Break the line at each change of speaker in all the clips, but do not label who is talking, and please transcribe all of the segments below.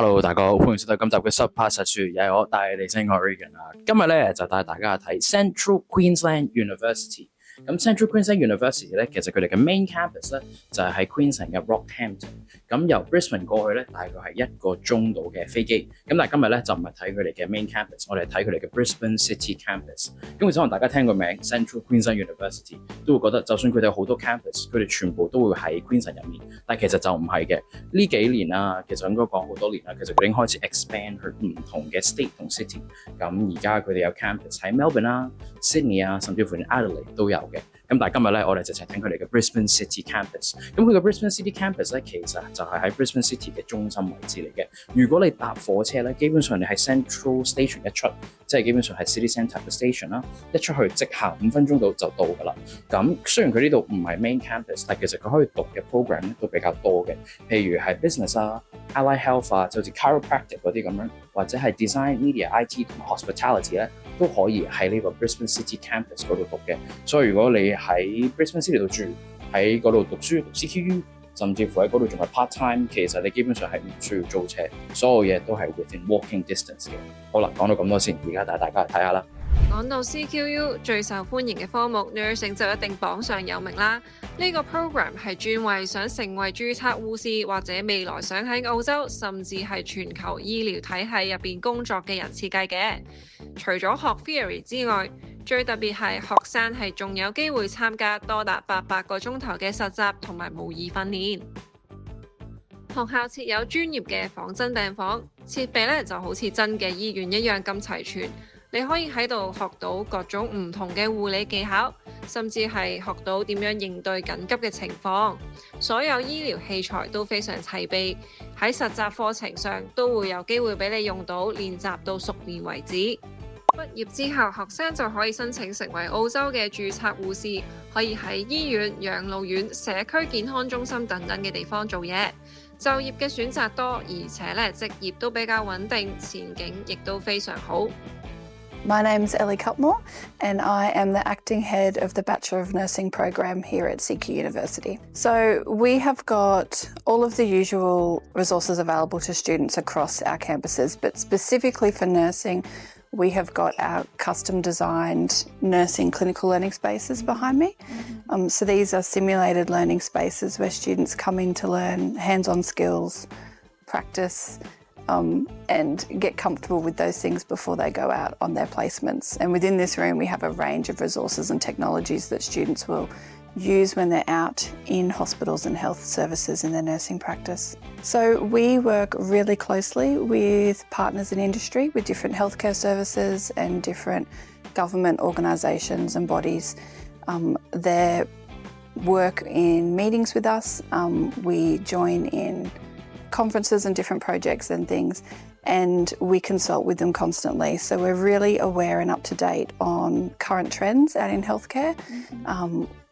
Hello，大家好，歡迎收睇今集嘅10 Part 實說，又係我帶你升 Oregon 啦。今日咧就帶大家去睇 Central Queensland University。咁 Central Queensland University 咧，其實佢哋嘅 main campus 咧就係喺 Queensland 嘅 Rockhampton。咁由 Brisbane 過去咧，大概係1個鐘度嘅飛機。咁但係今日咧就唔係睇佢哋嘅 main campus，我哋睇佢哋嘅 Brisbane City Campus。咁其實可能大家聽個名 Central Queensland University 都會覺得，就算佢哋有好多 campus，佢哋全部都會喺 Queensland 入面，但係其實就唔係嘅。呢幾年啦，其實應該講好多年啦，其實佢哋已經開始 expand 去唔同嘅 state 同 city。咁而家佢哋有 campus 喺 Melbourne 啦、Sydney 啊，甚至乎連 Adelaide 都有嘅。咁但係今日咧，我哋就淨係睇佢哋嘅 Brisbane City Campus。咁佢嘅 Brisbane City Campus 咧，其實就係喺 Brisbane City 嘅中心位置嚟嘅。如果你搭火車咧，基本上你喺 Central Station 一出，即係基本上係 City Centre 嘅 station 啦，一出去即行5分鐘到就到㗎啦。咁雖然佢呢度唔係 main campus，但其實佢可以讀嘅 program 咧都比較多嘅，譬如係 business 啊、allied health 啊，就好似 chiropractic 嗰啲咁樣，或者係 design、media、IT 同埋 hospitality 咧，都可以喺呢個 Brisbane City Campus 嗰度讀嘅。所以如果你喺 Brisbane City 度住，喺嗰度讀書讀 CQU， 甚至乎喺嗰度仲係 part time， 其實你基本上係唔需要租車，所有嘢都係 within walking distance 嘅。好啦，講到咁多先，而家帶大家去睇下啦。
講到 CQU 最受歡迎嘅科目 nursing 就一定榜上有名啦。呢個 program 係專為想成為註冊護士或者未來想喺澳洲甚至係全球醫療體系入邊工作嘅人設計嘅。除咗學 theory 之外，最特別係學生係仲有機會參加多達800個鐘頭嘅實習同埋模擬訓練。學校設有專業嘅仿真病房，設備咧就好似真嘅醫院一樣咁齊全。你可以喺度學到各種唔同嘅護理技巧，甚至係學到點樣應對緊急嘅情況。所有醫療器材都非常齊備，喺實習課程上都會有機會俾你用到，練習到熟練為止。畢業之後，學生就可以申請成為澳洲嘅註冊護士，可以喺醫院、養老院、社區健康中心等等嘅地方做嘢。就業嘅選擇多，而且咧職業都比較穩定，前景亦都非常好。
My name's Ellie Cutmore and I am the acting head of the Bachelor of Nursing program here at CQ University. So we have got all of the usual resources available to students across our campuses, but specifically for nursing, we have got our custom designed nursing clinical learning spaces behind me. So these are simulated learning spaces where students come in to learn hands-on skills, practice, and get comfortable with those things before they go out on their placements. And within this room, we have a range of resources and technologies that students will use when they're out in hospitals and health services in their nursing practice. So we work really closely with partners in industry, with different healthcare services and different government organisations and bodies. They work in meetings with us. We join in conferences and different projects and things, and we consult with them constantly. So we're really aware and up to date on current trends out in healthcare,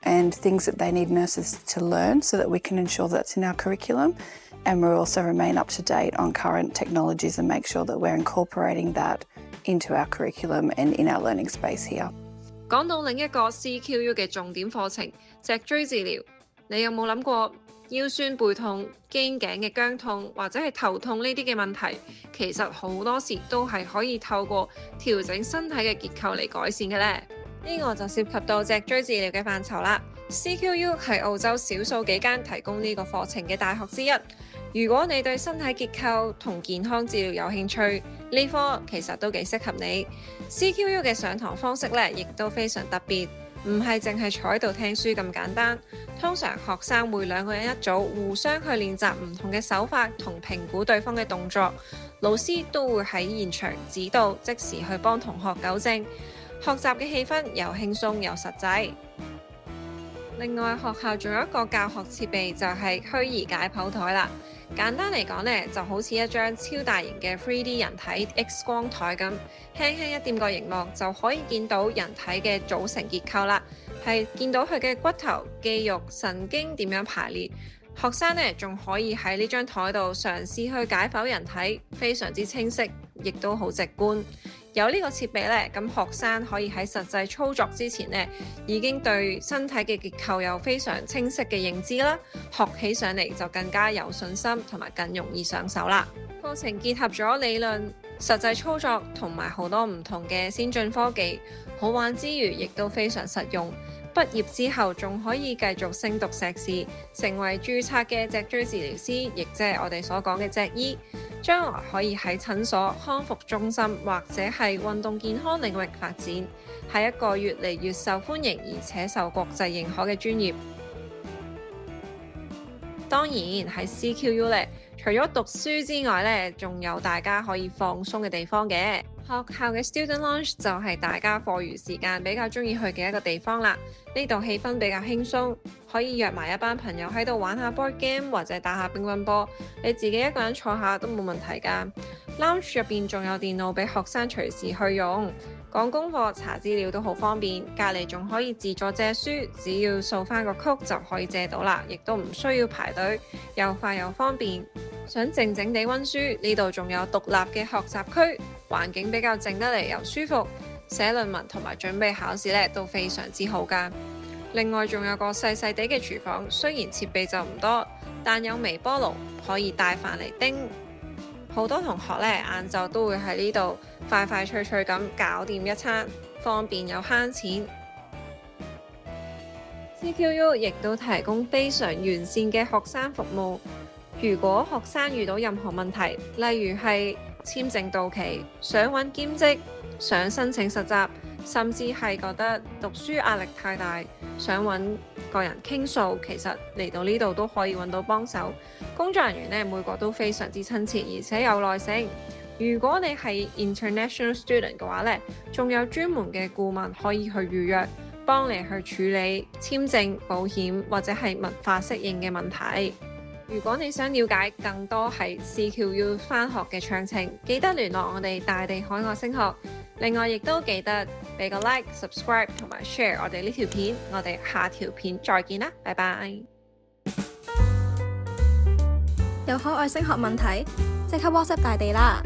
and things that they need nurses to learn so that we can ensure that's in our curriculum. And we'll also remain up to date on current technologies and make sure that we're incorporating that into our curriculum and in our learning space here.
講到另一個 CQU 嘅重點課程脊椎治療，你有冇諗過腰酸背痛、肩頸嘅僵痛或者係頭痛呢啲嘅問題，其實好多時都係可以透過調整身體嘅結構嚟改善嘅呢？呢個就涉及到脊椎治療嘅範疇啦。CQU 係澳洲少數幾間提供呢個課程嘅大學之一。如果你對身體結構同健康治療有興趣，呢科其實都幾適合你。CQU 嘅上堂方式咧，亦都非常特別。唔係淨係坐喺度聽書咁簡單，通常學生會2個人一組，互相去練習唔同嘅手法同評估對方嘅動作。老師都會喺現場指導，即時去幫同學糾正。學習嘅氣氛又輕鬆又實際。另外，學校仲有一個教學設備就係虛擬解剖台啦。簡單嚟講呢，就好似一張超大型嘅 3D 人體 X 光台咁，輕輕一掂個熒幕就可以見到人體嘅組成結構啦，係見到佢嘅骨頭、肌肉、神經點樣排列。學生呢仲可以喺呢張台度嘗試去解剖人體，非常之清晰，亦都好直觀。有呢個設備呢，咁學生可以喺實際操作之前呢，已經對身體嘅結構有非常清晰嘅認知啦，學起上嚟就更加有信心同埋更容易上手啦。課程結合咗理論、實際操作同埋好多唔同嘅先進科技，好玩之餘亦都非常實用。畢業之後仲可以繼續升讀碩士，成為註冊嘅脊椎治療師，亦即係我哋所講嘅脊醫。將來可以喺診所、康復中心或者係運動健康領域發展，係一個越嚟越受歡迎而且受國際認可嘅專業。當然喺 CQU 咧，除咗讀書之外咧，仲有大家可以放鬆嘅地方嘅。學校嘅 Student Lounge 就係大家課餘時間比較中意去嘅一個地方啦。呢度氣氛比較輕鬆，可以約埋一班朋友喺度玩下 board game 或者打下乒乓波。你自己一個人坐下都冇問題㗎。Lounge 入邊仲有電腦俾學生隨時去用，講功課、查資料都好方便。隔離仲可以自助借書，只要掃翻個 code 就可以借到啦，亦都唔需要排隊，又快又方便。想靜靜地溫書，呢度仲有獨立嘅學習區，環境比較靜得嚟又舒服，寫論文同埋準備考試咧都非常之好㗎。另外仲有個細細地嘅廚房，雖然設備就唔多，但有微波爐可以帶飯嚟叮。好多同學咧晏晝都會喺呢度快快脆脆咁搞掂一餐，方便又慳錢。CQU 亦都提供非常完善嘅學生服務。如果學生遇到任何問題，例如係簽證到期、想揾兼職、想申請實習，甚至係覺得讀書壓力太大，想揾個人傾訴，其實嚟到呢度都可以揾到幫手。工作人員呢，每個都非常之親切，而且有耐性。如果你係 international student 嘅話呢，仲有專門嘅顧問可以去預約，幫你去處理簽證、保險或者係文化適應嘅問題。如果你想了解更多係 CQU 返學嘅詳情，記得聯絡我哋大地海外升學。另外，亦都記得俾個 like、subscribe 同埋 share 我哋呢條片。我哋下條片再見啦，拜拜！
有海外升學問題，即刻 WhatsApp 大地啦！